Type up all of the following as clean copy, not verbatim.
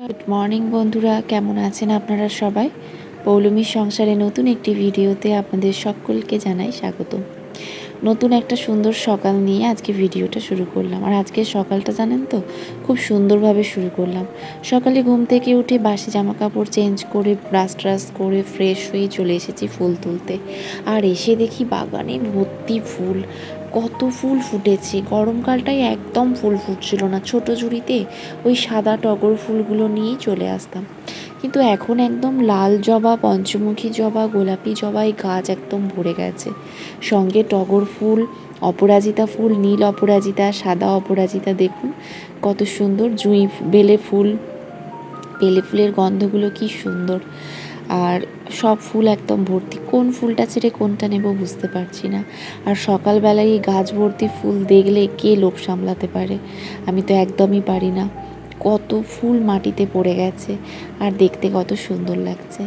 Good morning বন্ধুরা, কেমন আছেন আপনারা সবাই? পৌলমীর সংসারে নতুন একটি ভিডিওতে আপনাদের সকলকে জানাই স্বাগত। নতুন একটা সুন্দর সকাল নিয়ে আজকে ভিডিওটা শুরু করলাম। আর আজকের সকালটা জানেন তো, খুব সুন্দরভাবে শুরু করলাম। সকালে ঘুম থেকে উঠে বাসি জামা কাপড় চেঞ্জ করে ব্রাশ করে ফ্রেশ হয়ে চলে এসেছি ফুল তুলতে। আর এসে দেখি বাগানে ভর্তি ফুল, কত ফুল ফুটেছে। গরমকালটাই একদম ফুল ফুটছিল না। ছোটো ঝুড়িতে ওই সাদা টগর ফুলগুলো নিয়েই চলে আসতাম, কিন্তু এখন একদম লাল জবা, পঞ্চমুখী জবা, গোলাপি জবা এই গাছ একদম ভরে গেছে। সঙ্গে টগর ফুল, অপরাজিতা ফুল, নীল অপরাজিতা, সাদা অপরাজিতা, দেখুন কত সুন্দর। জুঁই বেলে ফুল, বেলে ফুলের গন্ধগুলো কি সুন্দর। আর সব ফুল একদম ভর্তি, কোন ফুলটা ছেড়ে কোনটা নেব বুঝতে পারছি না। আর সকালবেলায় এই গাছ ভর্তি ফুল দেখলে কে লোভ সামলাতে পারে? আমি তো একদমই পারি না। কত ফুল মাটিতে পড়ে গেছে আর দেখতে কত সুন্দর লাগছে।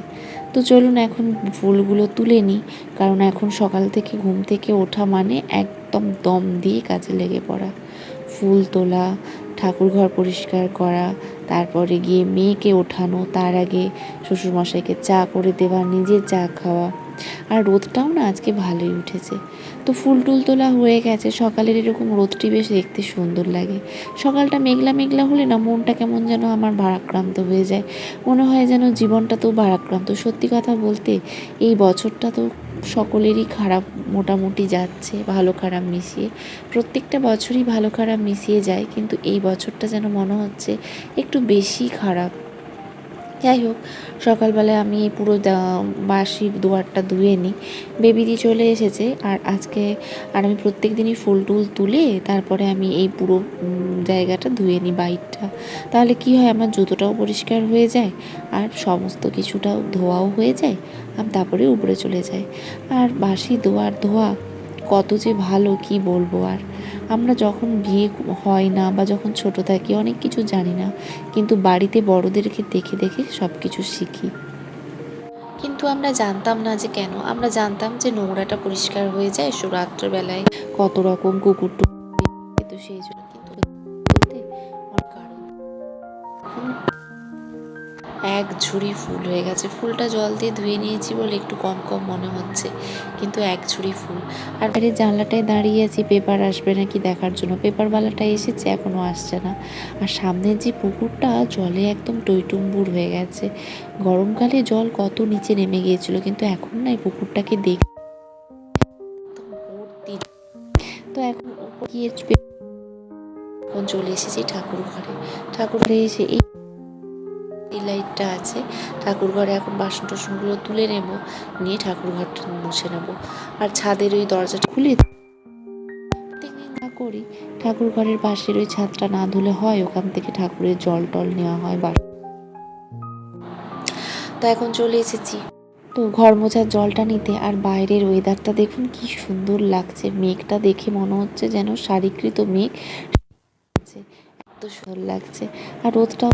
তো চলুন এখন ফুলগুলো তুলে নিই, কারণ এখন সকাল থেকে ঘুম থেকে ওঠা মানে একদম দম দিয়ে কাজে লেগে পড়া। ফুল তোলা, ঠাকুরঘর পরিষ্কার করা, তারপরে গিয়ে মেয়েকে ওঠানো, তার আগে শ্বশুরমশাইকে চা করে দেওয়া, নিজে চা খাওয়া। আর রোদটাও না আজকে ভালোই উঠেছে। তো ফুল টুল তোলা হয়ে গেছে। সকালের এরকম রোদটি বেশ দেখতে সুন্দর লাগে। সকালটা মেঘলা মেঘলা হলে না মনটা কেমন যেন আমার ভারাক্রান্ত হয়ে যায়। মনে হয় যেন জীবনটা তো ভারাক্রান্ত। সত্যি কথা বলতে এই বছরটা তো সকলেরই খারাপ মোটামুটি যাচ্ছে, ভালো খারাপ মিশিয়ে। প্রত্যেকটা বছরই ভালো খারাপ মিশিয়ে যায়, কিন্তু এই বছরটা যেন মনে হচ্ছে একটু বেশি খারাপ। যাই হোক, সকালবেলায় আমি এই পুরো বাসি দুয়ারটা ধুয়ে নিই। বেবিদি চলে এসেছে আর আজকে আমি প্রত্যেক দিনই ফুল টুল তুলে তারপরে আমি এই পুরো জায়গাটা ধুয়ে নিই, বাইরটা। তাহলে কি হয়, আমার জুতোটাও পরিষ্কার হয়ে যায় আর সমস্ত কিছুটাও ধোয়াও হয়ে যায়। আমি তারপরে উপরে চলে যাই। আর বাসি দুয়ার ধোয়া কত যে ভালো, কি বলবো আর। আমরা যখন বিয়ে হয় না বা যখন ছোট থাকি অনেক কিছু জানি না, কিন্তু বাড়িতে বড়দেরকে দেখে দেখে সব কিছু শিখি। কিন্তু আমরা জানতাম না যে কেন, আমরা জানতাম যে নোংরাটা পরিষ্কার হয়ে যায় রাত্রেবেলায় কত রকম কুকুর তো সেই জন্য। কিন্তু বলতে আমার কারণ এক ঝুড়ি ফুল হয়ে গেছে। ফুলটা জল দিয়ে ধুয়ে নিয়েছি বলে একটু কম কম মনে হচ্ছে, কিন্তু এক ঝুড়ি ফুল। আর বাইরে জানলাটায় দাঁড়িয়ে আছি পেপার আসবে নাকি দেখার জন্য। পেপারওয়ালাটা এসেছে, এখনও আসছে না। আর সামনের যে পুকুরটা জলে একদম টইটুম্বুর হয়ে গেছে। গরমকালে জল কত নিচে নেমে গিয়েছিল, কিন্তু এখন না এই পুকুরটাকে দেখ ভর্তি। তো এখন গিয়ে চলে এসেছি ঠাকুর ঘরে। ঠাকুর ঘরে এসে এই লাইটটা আছে, ঠাকুর ঘরে এখন বাসন টাসনগুলো তুলে নেব, নিয়ে ঠাকুর ঘরটা মুছে নেব। আর ছাদের ওই দরজাটা খুলে প্রত্যেকদিন না করি, ঠাকুর ঘরের পাশের ওই ছাদটা না ধুলে হয়, ওখান থেকে ঠাকুরের জল টল নেওয়া হয়। তা এখন চলে এসেছি তো ঘর মোছার জলটা নিতে। আর বাইরের ওয়েদারটা দেখুন কি সুন্দর লাগছে। মেঘটা দেখে মনে হচ্ছে যেন শারীকৃত মেঘ আছে, এত সুন্দর লাগছে। আর রোদটাও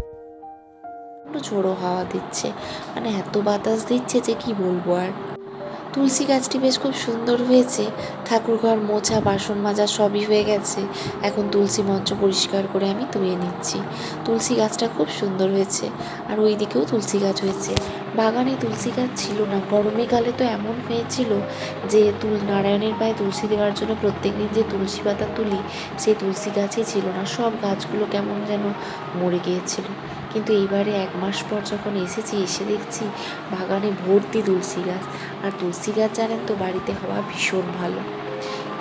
ঝোড়ো হাওয়া দিচ্ছে, মানে এত বাতাস দিচ্ছে যে কি বলবো আর। তুলসী গাছটি বেশ খুব সুন্দর হয়েছে। ঠাকুরঘর মোছা, বাসন মাজা সবই হয়ে গেছে। এখন তুলসী মঞ্চ পরিষ্কার করে আমি ধুয়ে নিচ্ছি। তুলসী গাছটা খুব সুন্দর হয়েছে। আর ওই দিকেও তুলসী গাছ হয়েছে। বাগানে তুলসী গাছ ছিল না। গরমে কালে তো এমন হয়েছিল যে নারায়ণের পায়ে তুলসী দেওয়ার জন্য প্রত্যেক দিন যে তুলসী পাতা তুলি, সেই তুলসী গাছই ছিল না। সব গাছগুলো কেমন যেন মরে গিয়েছিল। কিন্তু এইবারে 1 মাস পর যখন এসেছি, এসে দেখছি বাগানে ভর্তি তুলসী গাছ। আর তুলসী গাছ জানেন তো বাড়িতে হওয়া ভীষণ ভালো,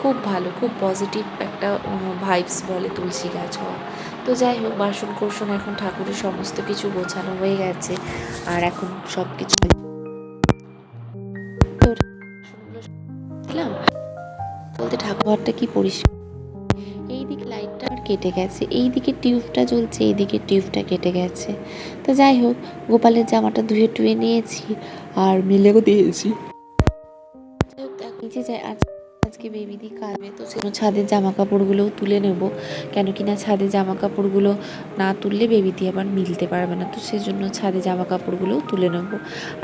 খুব ভালো, খুব পজিটিভ একটা ভাইবস বলে তুলসী গাছ হওয়া। তো যাই হোক, বাসন কোসন এখন ঠাকুরের সমস্ত কিছু গোছানো হয়ে গেছে। আর এখন সব কিছু বলতে ঠাকুরঘরটা কি পরিষ্কার। এই দিকে লাইটটা আর কেটে গেছে, এই দিকে টিউবটা জ্বলছে, এই দিকে টিউবটা কেটে গেছে। তো যাই হোক, গোপালের জামাটা ধুয়ে টুয়ে নিয়েছি আর মিলেও দিয়েছি। নিচে যাই, আজকে বেবিদি কাঁদবে, তো সেজন্য ছাদের জামা কাপড়গুলোও তুলে নেব। কেন কি না ছাদে জামা কাপড়গুলো না তুললে বেবিদি আবার মিলতে পারবে না। তো সেজন্য ছাদে জামা কাপড়গুলোও তুলে নেব।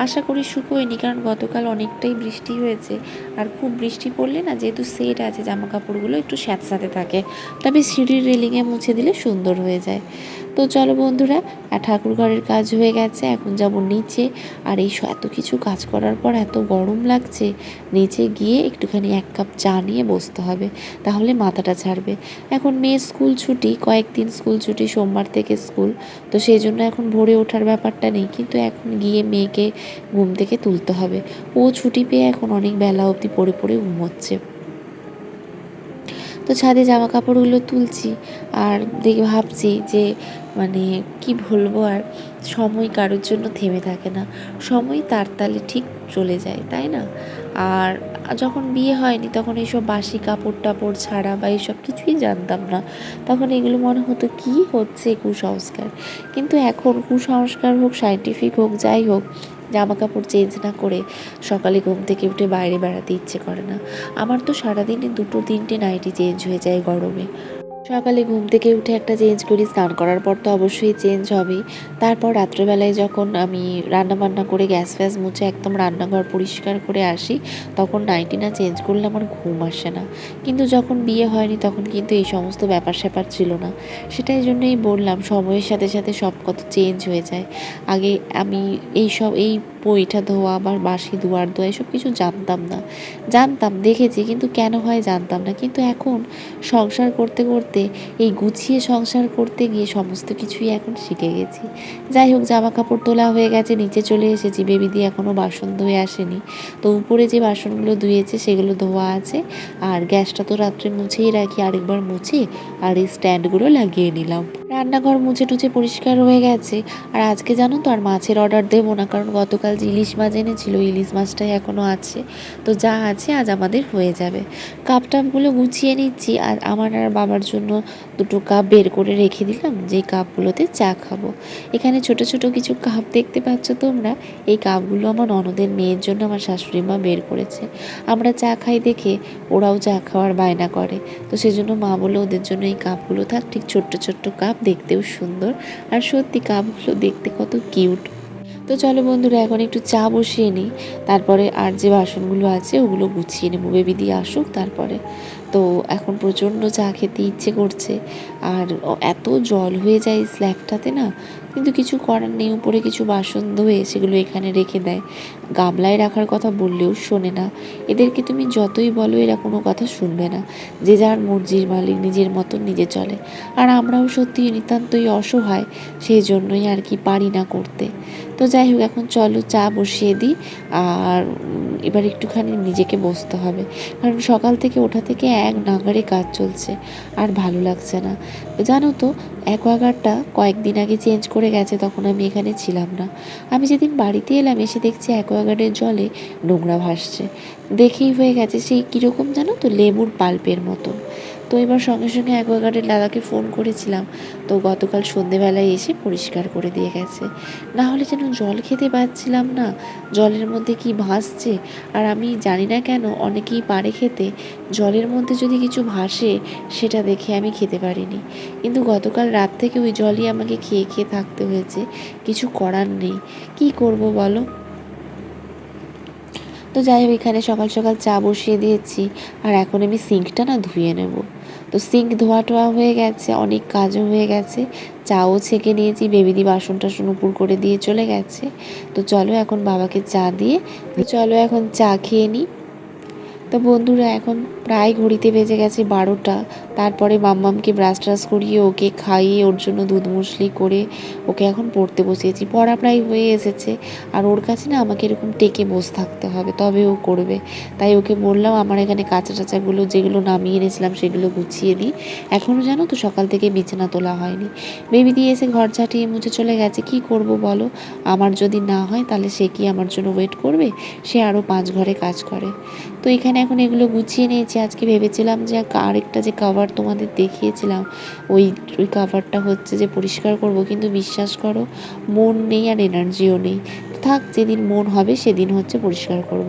আশা করি শুকোয়নি, কারণ গতকাল অনেকটাই বৃষ্টি হয়েছে। আর খুব বৃষ্টি পড়লে না, যেহেতু সেট আছে, জামা কাপড়গুলো একটু স্যাঁতস্যাঁতে থাকে। তবে সিঁড়ির রেলিংয়ে মুছে দিলে সুন্দর হয়ে যায়। তো চলো বন্ধুরা, ঠাকুর ঘরের কাজ হয়ে গেছে, এখন যাব নিচে। আর এই এত কিছু কাজ করার পর এত গরম লাগছে, নিচে গিয়ে একটুখানি 1 কাপ চা নিয়ে বসতে হবে, তাহলে মাথাটা ছাড়বে। এখন মেয়ের স্কুল ছুটি, কয়েকদিন স্কুল ছুটি, সোমবার থেকে স্কুল, তো সেই জন্য এখন ভোরে ওঠার ব্যাপারটা নেই, কিন্তু এখন গিয়ে মেয়েকে ঘুম থেকে তুলতে হবে। ও ছুটি পেয়ে এখন অনেক বেলা অবধি পড়ে পড়ে ঘুমোচ্ছে। তো ছাদে জামা কাপড়গুলো তুলছি, আর দেখে ভাবছি যে মানে কি বলবো, আর সময় কারোর জন্য থেমে থাকে না, সময় তার তালে ঠিক চলে যায়, তাই না? আর যখন বিয়ে হয়নি তখন এইসব বাসি কাপড় টাপড় ছাড়া বা এইসব কিছুই জানতাম না, তখন এগুলো মনে হতো কি হচ্ছে কুসংস্কার। কিন্তু এখন কুসংস্কার হোক, সায়েন্টিফিক হোক, যাই হোক, জামা কাপড় চেঞ্জ না করে সকালে ঘুম থেকে উঠে বাইরে বেড়াতে ইচ্ছে করে না। আমার তো সারাদিনে 2-3টে নাইটি চেঞ্জ হয়ে যায় গরমে। সকালে ঘুম থেকে উঠে একটা চেঞ্জ করি, স্নান করার পর তো অবশ্যই চেঞ্জ হবেই। তারপর রাত্রেবেলায় যখন আমি রান্নাবান্না করে গ্যাস ফ্যাস মুছে একদম রান্নাঘর পরিষ্কার করে আসি, তখন নাইটি না চেঞ্জ করলে আমার ঘুম আসে না। কিন্তু যখন বিয়ে হয়নি তখন কিন্তু এই সমস্ত ব্যাপার স্যাপার ছিল না। সেটাই জন্যই বললাম, সময়ের সাথে সাথে সব কত চেঞ্জ হয়ে যায়। আগে আমি এই পৈঠা ধোয়া বা বাসি দুয়ার ধোয়া এসব কিছু জানতাম না। জানতাম, দেখেছি, কিন্তু কেন হয় জানতাম না। কিন্তু এখন সংসার করতে করতে, এই গুছিয়ে সংসার করতে গিয়ে সমস্ত কিছুই এখন শিখে গেছি। যাই হোক, জামা কাপড় তোলা হয়ে গেছে, নিচে চলে এসেছি। বেবিদি এখনও বাসন ধুয়ে আসেনি, তো উপরে যে বাসনগুলো ধুয়েছে সেগুলো ধোয়া আছে। আর গ্যাসটা তো রাত্রে মুছেই রাখি, আরেকবার মুছে আর এই স্ট্যান্ডগুলো লাগিয়ে নিলাম। রান্নাঘর মুছে টুছে পরিষ্কার হয়ে গেছে। আর আজকে জানো তো আর মাছের অর্ডার দেবো না, কারণ গতকাল যে ইলিশ মাছ এনেছিল, ইলিশ মাছটাই এখনও আছে। তো যা আছে আজ আমাদের হয়ে যাবে। কাপ টাপগুলো গুছিয়ে নিচ্ছি, আর আমার আর বাবার জন্য 2টো কাপ বের করে রেখে দিলাম, যেই কাপগুলোতে চা খাবো। এখানে ছোট ছোট কিছু কাপ দেখতে পাচ্ছ তোমরা, এই কাপগুলো আমার ননদের মেয়ের জন্য আমার শাশুড়ি মা বের করেছে। আমরা চা খাই দেখে ওরাও চা খাওয়ার বায়না করে, তো সেজন্য মা বলে ওদের জন্য এই কাপগুলো থাক। ঠিক ছোট্ট ছোট্ট কাপ, দেখতেও সুন্দর, আর সত্যি কাপগুলো দেখতে কত কিউট। তো চলো বন্ধুরা, এখন একটু চা বসিয়ে নিই, তারপরে আর যে বাসনগুলো আছে ওগুলো গুছিয়ে নেবো। বেবি দিয়ে আসুক তারপরে। তো এখন প্রচণ্ড চা খেতে ইচ্ছে করছে, আর এত জল হয়ে যায় স্ল্যাবটাতে না, কিন্তু কিছু করার নেই। উপরে কিছু বাসন ধুয়ে সেগুলো এখানে রেখে দেয়, গামলায় রাখার কথা বললেও শোনে না। এদেরকে তুমি যতই বলো এরা কোনো কথা শুনবে না, যে যার মর্জির মালিক, নিজের মতন নিজে চলে। আর আমরাও সত্যি নিতান্তই অসহায়, সেই জন্যই আর কি পারি না করতে। তো যাই হোক, এখন চলো চা বসিয়ে দিই। আর এবার একটুখানি নিজেকে বসতে হবে, কারণ সকাল থেকে ওঠা থেকে এক নাগাড়ে কাজ চলছে, আর ভালো লাগছে না। জানো তো, অ্যাকোয়াগার্ডটা কয়েকদিন আগে চেঞ্জ করে গেছে, তখন আমি এখানে ছিলাম না। আমি যেদিন বাড়িতে এলাম এসে দেখছি অ্যাকোয়াগার্ডের জলে নোংরা ভাসছে। দেখেই হয়ে গেছে সেই কীরকম জানো তো, লেবুর পাল্পের মতন। তো এবার সঙ্গে সঙ্গে অ্যাকোয়াগার্ডের দাদাকে ফোন করেছিলাম, তো গতকাল সন্ধেবেলায় এসে পরিষ্কার করে দিয়ে গেছে। না হলে যেন জল খেতে পারছিলাম না, জলের মধ্যে কি ভাসছে। আর আমি জানি না কেন অনেকেই পারে খেতে, জলের মধ্যে যদি কিছু ভাসে সেটা দেখে আমি খেতে পারিনি। কিন্তু গতকাল রাত থেকে ওই জলই আমাকে খেয়ে খেয়ে থাকতে হয়েছে, কিছু করার নেই, কি করব বলো। তো যাই হোক, এখানে সকাল সকাল চা বসিয়ে দিয়েছি, আর এখন আমি সিঙ্কটা না ধুয়ে নেব। তো সিঙ্ক ধোয়া টোয়া হয়ে গেছে, অনেক কাজও হয়ে গেছে, চাও ছেঁকে নিয়েছি। বেবিদি বাসন টাসন উপর করে দিয়ে চলে গেছে। তো চলো এখন বাবাকে চা দিয়ে, চলো এখন চা খেয়ে নিই। তো বন্ধুরা, এখন প্রায় ঘড়িতে বেজে গেছে 12টা। তারপরে মাম্মামকে ব্রাশ ট্রাশ করিয়ে ওকে খাইয়ে ওর জন্য দুধ মুসলি করে ওকে এখন পড়তে বসিয়েছি। পড়া প্রায় হয়ে এসেছে, আর ওর কাছে না আমাকে এরকম টেকে বসে থাকতে হবে, তবে ও করবে। তাই ওকে বললাম আমার এখানে কাঁচা টাচাগুলো যেগুলো নামিয়ে এনেছিলাম সেগুলো গুছিয়ে দিই। এখনও জানো তো সকাল থেকে বিছানা তোলা হয়নি। বেবি দিয়ে এসে ঘর ঝাঁটিয়ে মুছে চলে গেছে। কি করব বলো, আমার যদি না হয় তাহলে সে কি আমার জন্য ওয়েট করবে? সে আরও 5 ঘরে কাজ করে। তো এখানে এখন এগুলো গুছিয়ে নিয়েছি। আজকে ভেবেছিলাম যে আরেকটা যে কভার তোমাদের দেখিয়েছিলাম, ওই ওই কভারটা হচ্ছে যে পরিষ্কার করব, কিন্তু বিশ্বাস করো মন নেই আর এনার্জিও নেই। থাক, যেদিন মন হবে সেদিন হচ্ছে পরিষ্কার করব।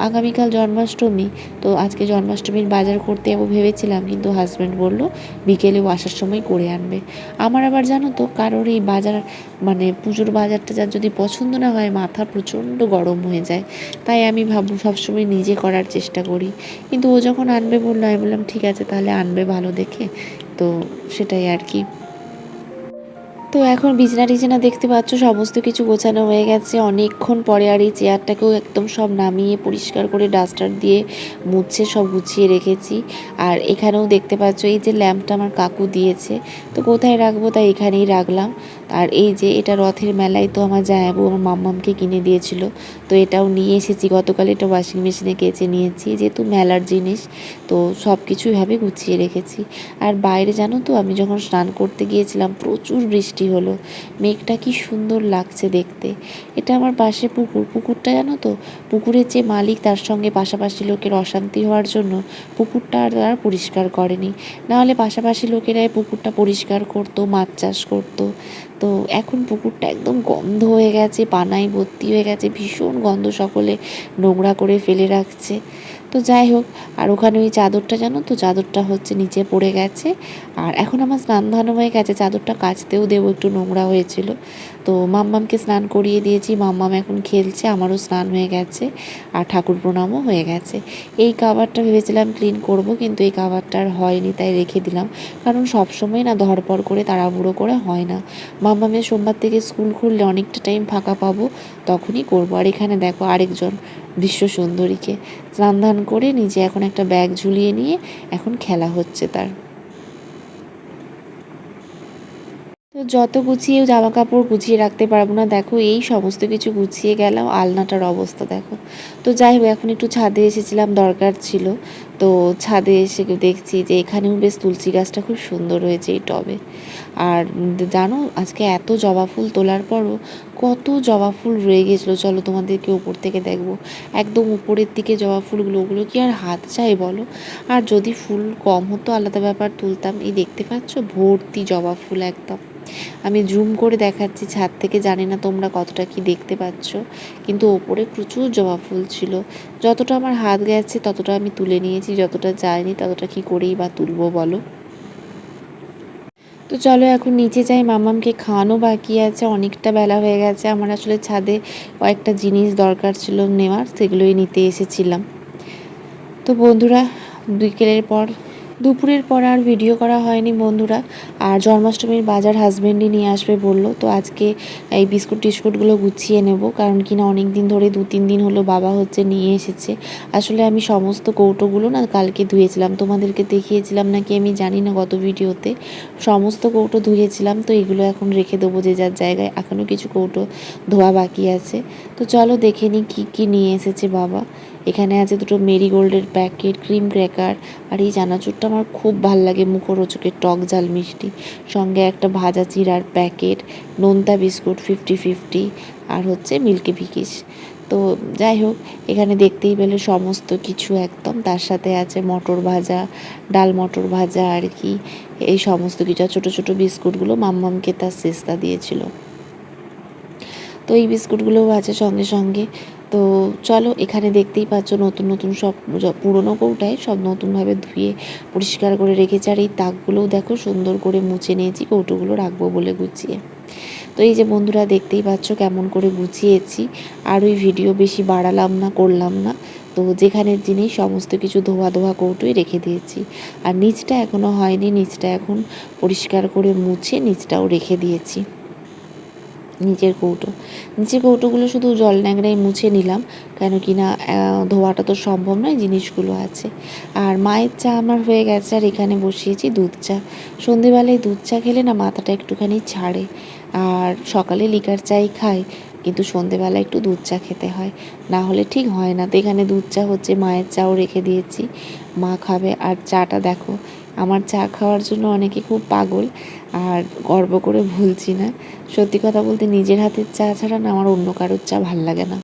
আগামীকাল জন্মাষ্টমী, তো আজকে জন্মাষ্টমীর বাজার করতে যাবো ভেবেছিলাম, কিন্তু হাজব্যান্ড বলল বিকেলেও আসার সময় করে আনবে। আমার আবার জানো তো, কারোর এই বাজার মানে পুজোর বাজারটা যার যদি পছন্দ না হয়, মাথা প্রচণ্ড গরম হয়ে যায়। তাই আমি ভাববো সবসময় নিজে করার চেষ্টা করি। কিন্তু ও যখন আনবে বললো, আমি বললাম ঠিক আছে তাহলে আনবে ভালো দেখে। তো সেটাই আর কি। তো এখন বিছানা টিছানা দেখতে পাচ্ছ সমস্ত কিছু গোছানো হয়ে গেছে অনেকক্ষণ পরে। আর এই চেয়ারটাকেও একদম সব নামিয়ে পরিষ্কার করে ডাস্টার দিয়ে মুছে সব গুছিয়ে রেখেছি। আর এখানেও দেখতে পাচ্ছ এই যে ল্যাম্পটা আমার কাকু দিয়েছে, তো কোথায় রাখবো তাই এখানেই রাখলাম। আর এই যে এটা রথের মেলায় তো আমার জামাইবাবু আমার মাম্মামকে কিনে দিয়েছিল, তো এটাও নিয়ে এসেছি গতকাল। এটা ওয়াশিং মেশিনে কেচে নিয়েছি, যেহেতু মেলার জিনিস তো সব কিছু এভাবে গুছিয়ে রেখেছি। আর বাইরে জানো তো আমি যখন স্নান করতে গিয়েছিলাম প্রচুর বৃষ্টি হলো, মেঘটা কি সুন্দর লাগছে দেখতে। এটা আমার পাশে পুকুরটা জানো তো, পুকুরের যে মালিক তার সঙ্গে পাশাপাশি লোকের অশান্তি হওয়ার জন্য পুকুরটা আর পরিষ্কার করেনি, নাহলে পাশাপাশি লোকেরাই পুকুরটা পরিষ্কার করতো, মাছ চাষ করতো। তো এখন পুকুরটা একদম গন্ধ হয়ে গেছে, পানায় ভর্তি হয়ে গেছে, ভীষণ গন্ধ, সকলে নোংরা করে ফেলে রাখছে। তো যাই হোক, আর ওখানে ওই চাদরটা জানো তো, চাদরটা হচ্ছে নিচে পড়ে গেছে। আর এখন আমার স্নান ধান হয়ে গেছে, চাদরটা কাচতেও দেবো, একটু নোংরা হয়েছিল। তো মাম্মামকে স্নান করিয়ে দিয়েছি, মাম্মাম এখন খেলছে, আমারও স্নান হয়ে গেছে আর ঠাকুর প্রণামও হয়ে গেছে। এই কাভারটা ভেবেছিলাম ক্লিন করব, কিন্তু এই কাভারটা আর হয়নি, তাই রেখে দিলাম। কারণ সবসময় না ধরপড় করে তাড়াহুড়ো করে হয় না। মাম্মামের সোমবার থেকে স্কুল খুললে অনেকটা টাইম ফাঁকা পাবো, তখনই করবো। আর এখানে দেখো আরেকজন বিশ্ব সুন্দরীকে স্নান ধান করে নিজে এখন একটা ব্যাগ ঝুলিয়ে নিয়ে এখন খেলা হচ্ছে তার। তো যত গুছিয়েও জামা কাপড় গুছিয়ে রাখতে পারবো না, দেখো এই সমস্ত কিছু গুছিয়ে গেলাম, আলনাটার অবস্থা দেখো। তো যাই হোক, এখন একটু ছাদে এসেছিলাম, দরকার ছিল। তো ছাদে এসে দেখছি যে এখানেও বেশ তুলসী গাছটা খুব সুন্দর হয়েছে এই টবে। আর জানো আজকে এত জবা ফুল তোলার পরও কত জবা ফুল রয়ে গেছিলো, চলো তোমাদেরকে উপর থেকে দেখবো। একদম উপরের দিকে জবা ফুলগুলো, ওগুলো কি আর হাত চাই বলো। আর যদি ফুল কম হতো আলাদা ব্যাপার, তুলতাম। এই দেখতে পাচ্ছ ভর্তি জবা ফুল একদম। আমি জুম করে দেখাচ্ছি ছাদ থেকে, জানি না তোমরা কতটা কি দেখতে পাচ্ছ, কিন্তু ওপরে প্রচুর জবা ফুল ছিল। যতটা আমার হাত গেছে ততটা আমি তুলে নিয়েছি, যতটা যায়নি ততটা কি করেই বা তুলবো বলো। তো চলো এখন নিচে যাই, মামামকে খাওয়ানো বাকি আছে, অনেকটা বেলা হয়ে গেছে। আমার আসলে ছাদে কয়েকটা জিনিস দরকার ছিল নেওয়ার, সেগুলোই নিতে এসেছিলাম। তো বন্ধুরা, বিকেলের পর দুপুরের পর আর ভিডিও করা হয়নি বন্ধুরা। আর জন্মাষ্টমীর বাজার হাজব্যান্ডই নিয়ে আসবে বললো, তো আজকে এই বিস্কুট টিস্কুটগুলো গুছিয়ে নেব। কারণ কিনা অনেক দিন ধরে 2-3 দিন হলো বাবা হচ্ছে নিয়ে এসেছে। আসলে আমি সমস্ত কৌটোগুলো না কালকে ধুয়েছিলাম, তোমাদেরকে দেখিয়েছিলাম নাকি আমি জানি না গত ভিডিওতে। সমস্ত কৌটো ধুয়েছিলাম, তো এগুলো এখন রেখে দেবো যে যার জায়গায়। এখনও কিছু কৌটো ধোয়া বাকি আছে। তো চলো দেখে নিই কী কী নিয়ে এসেছে বাবা। এখানে আছে 2টো মেরিগোল্ডের প্যাকেট, ক্রিম ক্র্যাকার, আর এই চানাচুরটা আমার খুব ভাল লাগে, মুখরোচকের টক ঝাল মিষ্টি। সঙ্গে একটা ভাজা চিড়ার প্যাকেট, নোনতা বিস্কুট 50-50, আর হচ্ছে মিল্কি ভিকিস। তো যাই হোক, এখানে দেখতেই পেলে সমস্ত কিছু একদম। তার সাথে আছে মটর ভাজা, ডাল মটর ভাজা আর কি, এই সমস্ত কিছু। আর ছোটো ছোটো বিস্কুটগুলো মাম্মামকে তার সিস্তা দিয়েছিল, তো এই বিস্কুটগুলোও আছে সঙ্গে সঙ্গে। তো চলো, এখানে দেখতেই পাচ্ছ নতুন নতুন সব, পুরনো কৌটায় সব নতুনভাবে ধুয়ে পরিষ্কার করে রেখেছি। আর এই তাকগুলোও দেখো সুন্দর করে মুছে নিয়েছি, কৌটোগুলো রাখবো বলে গুছিয়ে। তো এই যে বন্ধুরা দেখতেই পাচ্ছ কেমন করে গুছিয়েছি। আর ওই ভিডিও বেশি বাড়ালাম না, করলাম না। তো যেখানের জিনিস সমস্ত কিছু ধোয়া ধোয়া কৌটোয় রেখে দিয়েছি। আর নিচটা এখনও হয়নি, নিচটা এখন পরিষ্কার করে মুছে নিচটাও রেখে দিয়েছি। নিচের কৌটোগুলো শুধু জল ন্যাংরাই মুছে নিলাম, কেন কি না ধোয়াটা তো সম্ভব নয়, জিনিসগুলো আছে। আর মায়ের চা আমার হয়ে গেছে, আর এখানে বসিয়েছি দুধ চা। সন্ধেবেলায় দুধ চা খেলে না মাথাটা একটুখানি ছাড়ে। আর সকালে লিকার চাই খাই, কিন্তু সন্ধেবেলা একটু দুধ চা খেতে হয়, না হলে ঠিক হয় না। তো এখানে দুধ চা হচ্ছে, মায়ের চাও রেখে দিয়েছি, মা খাবে। আর চাটা দেখো, আমার চা খাওয়ার জন্য অনেকে খুব পাগল, আর গর্ব করে বলছি না, সত্যি কথা বলতে নিজের হাতের চা ছাড়া না আমার অন্য কারোর চা ভাল লাগে না।